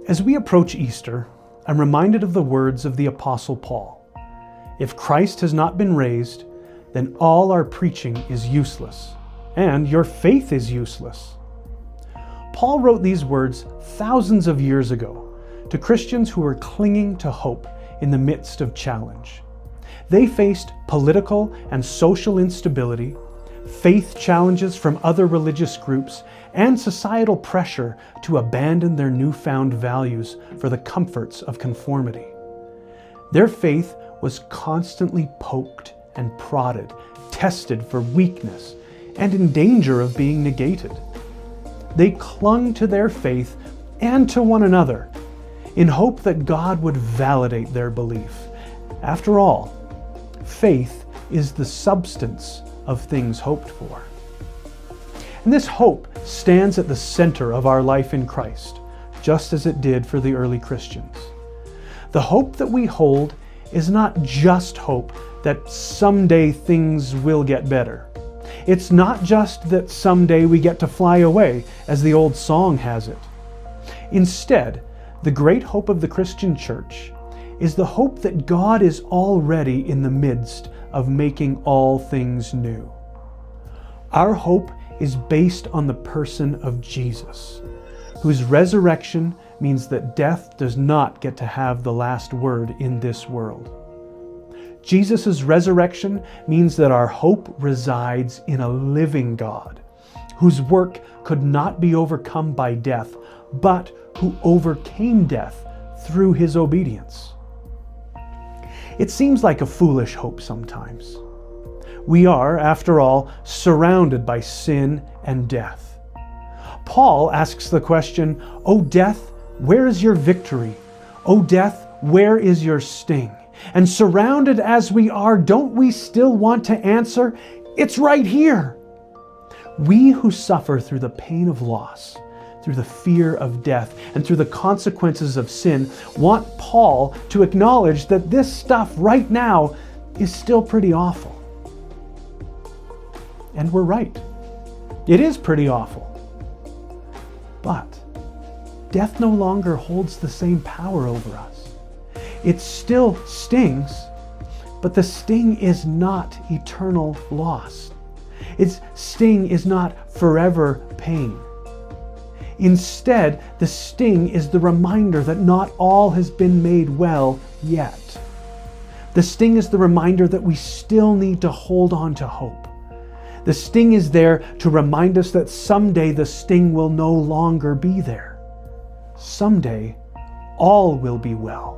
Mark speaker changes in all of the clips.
Speaker 1: As we approach Easter, I'm reminded of the words of the Apostle Paul. If Christ has not been raised, then all our preaching is useless, and your faith is useless. Paul wrote these words thousands of years ago to Christians who were clinging to hope in the midst of challenge. They faced political and social instability, faith challenges from other religious groups, and societal pressure to abandon their newfound values for the comforts of conformity. Their faith was constantly poked and prodded, tested for weakness, and in danger of being negated. They clung to their faith and to one another in hope that God would validate their belief. After all, faith is the substance of things hoped for. And this hope stands at the center of our life in Christ, just as it did for the early Christians. The hope that we hold is not just hope that someday things will get better. It's not just that someday we get to fly away, as the old song has it. Instead, the great hope of the Christian church is the hope that God is already in the midst of making all things new. Our hope is based on the person of Jesus, whose resurrection means that death does not get to have the last word in this world. Jesus' resurrection means that our hope resides in a living God, whose work could not be overcome by death, but who overcame death through his obedience. It seems like a foolish hope sometimes. We are, after all, surrounded by sin and death. Paul asks the question, "O death, where is your victory? O death, where is your sting?" And surrounded as we are, don't we still want to answer, "It's right here"? We who suffer through the pain of loss, through the fear of death, and through the consequences of sin, want Paul to acknowledge that this stuff right now is still pretty awful. And we're right. It is pretty awful. But death no longer holds the same power over us. It still stings, but the sting is not eternal loss. Its sting is not forever pain. Instead, the sting is the reminder that not all has been made well yet. The sting is the reminder that we still need to hold on to hope. The sting is there to remind us that someday the sting will no longer be there. Someday, all will be well.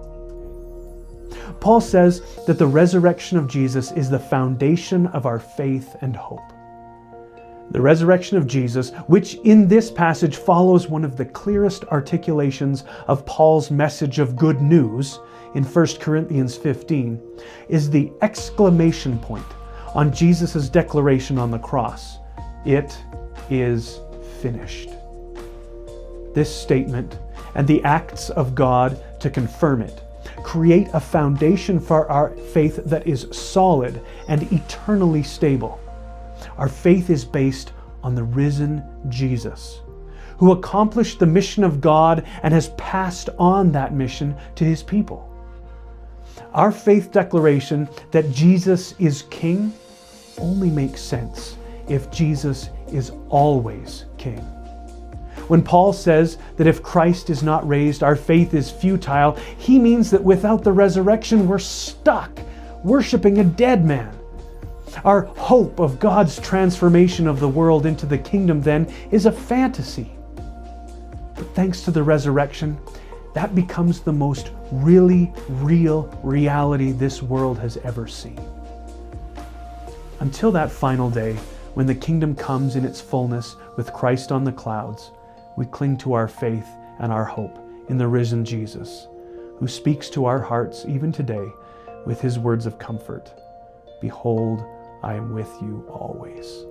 Speaker 1: Paul says that the resurrection of Jesus is the foundation of our faith and hope. The resurrection of Jesus, which in this passage follows one of the clearest articulations of Paul's message of good news in 1 Corinthians 15, is the exclamation point on Jesus' declaration on the cross, "It is finished." This statement and the acts of God to confirm it create a foundation for our faith that is solid and eternally stable. Our faith is based on the risen Jesus, who accomplished the mission of God and has passed on that mission to his people. Our faith declaration that Jesus is King only makes sense if Jesus is always King. When Paul says that if Christ is not raised, our faith is futile, he means that without the resurrection, we're stuck worshiping a dead man. Our hope of God's transformation of the world into the kingdom then is a fantasy. But thanks to the resurrection, that becomes the most really real reality this world has ever seen. Until that final day, when the kingdom comes in its fullness with Christ on the clouds, we cling to our faith and our hope in the risen Jesus, who speaks to our hearts even today with his words of comfort. "Behold, I am with you always."